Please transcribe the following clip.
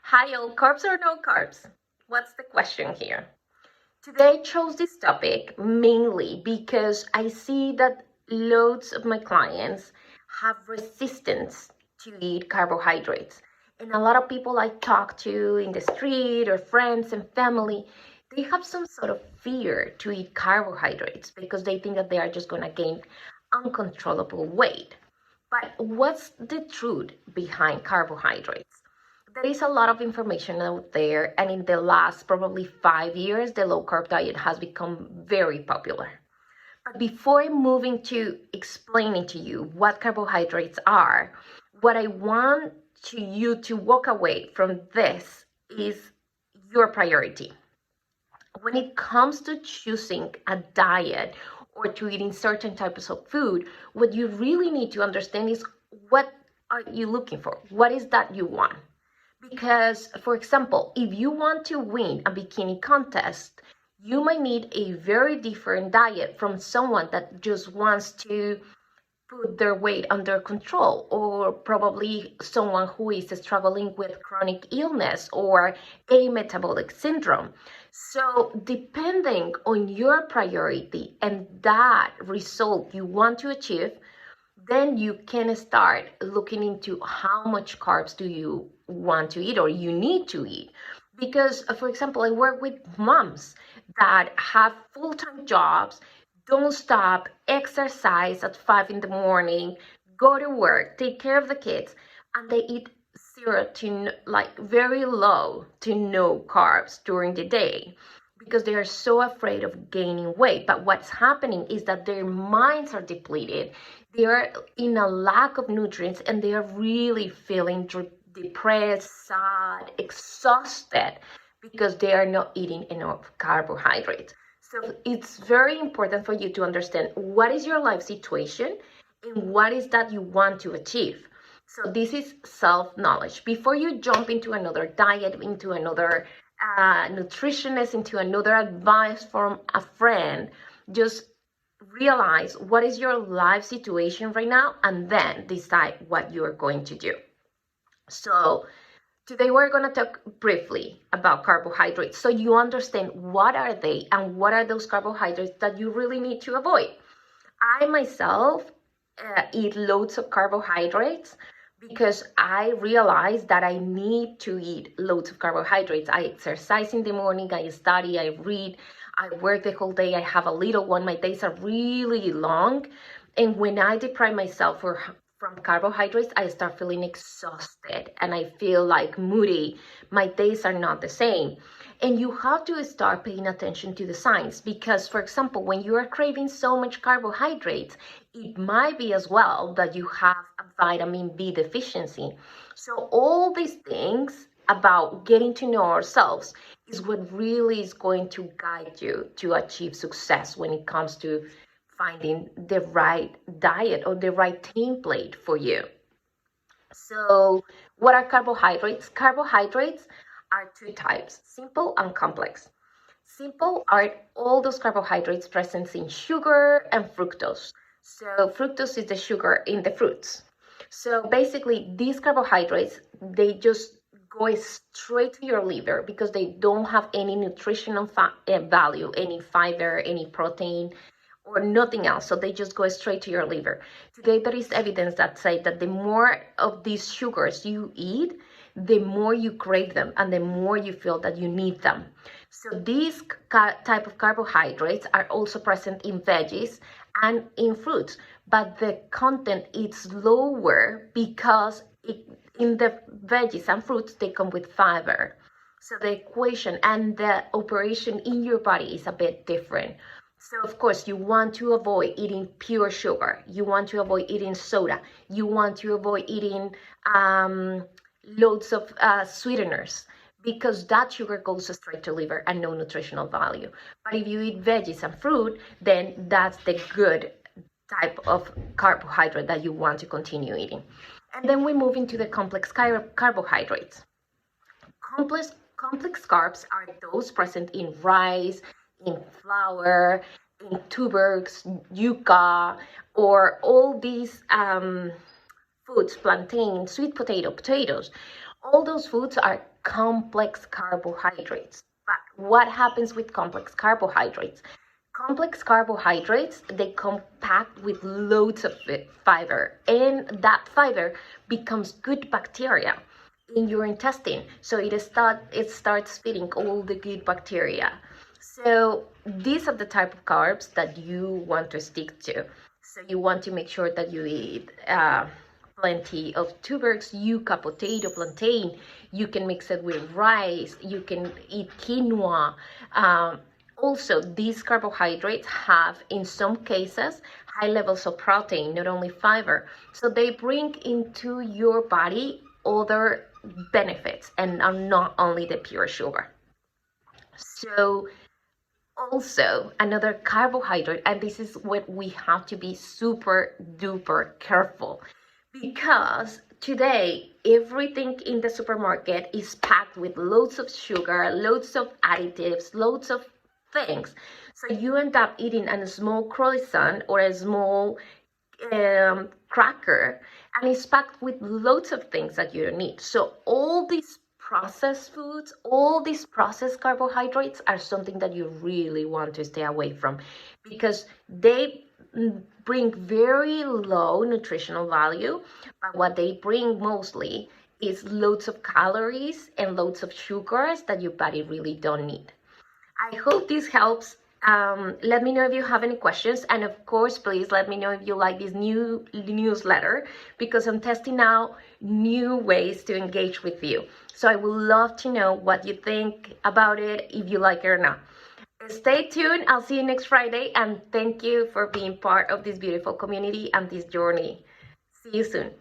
Hi all, carbs or no carbs? What's the question here? Today I chose this topic mainly because I see that loads of my clients have resistance to eat carbohydrates. And a lot of people I talk to in the street or friends and family, they have some sort of fear to eat carbohydrates because they think that they are just going to gain uncontrollable weight. But what's the truth behind carbohydrates? There is a lot of information out there, and in the last probably 5 years, the low carb diet has become very popular. But before moving to explaining to you what carbohydrates are, what I want you to walk away from this is your priority. When it comes to choosing a diet or to eating certain types of food, what you really need to understand is what are you looking for? What is that you want? Because, for example, if you want to win a bikini contest, you might need a very different diet from someone that just wants to put their weight under control, or probably someone who is struggling with chronic illness or a metabolic syndrome. So, depending on your priority and that result you want to achieve, then you can start looking into how much carbs do you want to eat or you need to eat. Because, for example, I work with moms that have full-time jobs, don't stop, exercise at 5 in the morning, go to work, take care of the kids, and they eat zero to like very low to no carbs during the day because they are so afraid of gaining weight. But what's happening is that their minds are depleted. They are in a lack of nutrients and they are really feeling depressed, sad, exhausted because they are not eating enough carbohydrates. So it's very important for you to understand what is your life situation and what is that you want to achieve. So this is self-knowledge. Before you jump into another diet, into another nutritionist, into another advice from a friend, just realize what is your life situation right now and then decide what you are going to do. So today we're going to talk briefly about carbohydrates so you understand what are they and what are those carbohydrates that you really need to avoid. I myself eat loads of carbohydrates because I realized that I need to eat loads of carbohydrates. I exercise in the morning, I study, I read, I work the whole day, I have a little one, my days are really long. And when I deprive myself from carbohydrates, I start feeling exhausted and I feel like moody. My days are not the same. And you have to start paying attention to the signs because, for example, when you are craving so much carbohydrates, it might be as well that you have a vitamin B deficiency. So all these things about getting to know ourselves is what really is going to guide you to achieve success when it comes to finding the right diet or the right template for you. So what are carbohydrates? Carbohydrates are two types, simple and complex. Simple are all those carbohydrates present in sugar and fructose. So fructose is the sugar in the fruits. So basically these carbohydrates, they just go straight to your liver because they don't have any nutritional value, any fiber, any protein, or nothing else. So they just go straight to your liver. Today, there is evidence that say that the more of these sugars you eat, the more you crave them and the more you feel that you need them. So these type of carbohydrates are also present in veggies and in fruits, but the content is lower because in the veggies and fruits, they come with fiber. So the equation and the operation in your body is a bit different. So of course, you want to avoid eating pure sugar. You want to avoid eating soda. You want to avoid eating loads of sweeteners because that sugar goes straight to liver and no nutritional value. But if you eat veggies and fruit, then that's the good type of carbohydrate that you want to continue eating. And then we move into the complex carbohydrates. Complex carbs are those present in rice, in flour, in tubers, yuca, or all these foods, plantain, sweet potato, potatoes. All those foods are complex carbohydrates. But what happens with complex carbohydrates? Complex carbohydrates, they come packed with loads of fiber, and that fiber becomes good bacteria in your intestine. So it starts feeding all the good bacteria. So these are the type of carbs that you want to stick to. So you want to make sure that you eat plenty of tubers, yuca, potato, plantain. You can mix it with rice. You can eat quinoa. Also, these carbohydrates have, in some cases, high levels of protein, not only fiber. So they bring into your body other benefits and are not only the pure sugar. So also, another carbohydrate, and this is what we have to be super duper careful, because today everything in the supermarket is packed with loads of sugar, loads of additives, loads of things. So you end up eating a small croissant or a small cracker, and it's packed with loads of things that you don't need. So all these processed foods, all these processed carbohydrates are something that you really want to stay away from, because they bring very low nutritional value, but what they bring mostly is loads of calories and loads of sugars that your body really don't need. I hope this helps. Let me know if you have any questions, and of course, please let me know if you like this new newsletter, because I'm testing out new ways to engage with you. So I would love to know what you think about it, if you like it or not. Stay tuned. I'll see you next Friday, and thank you for being part of this beautiful community and this journey. See you soon.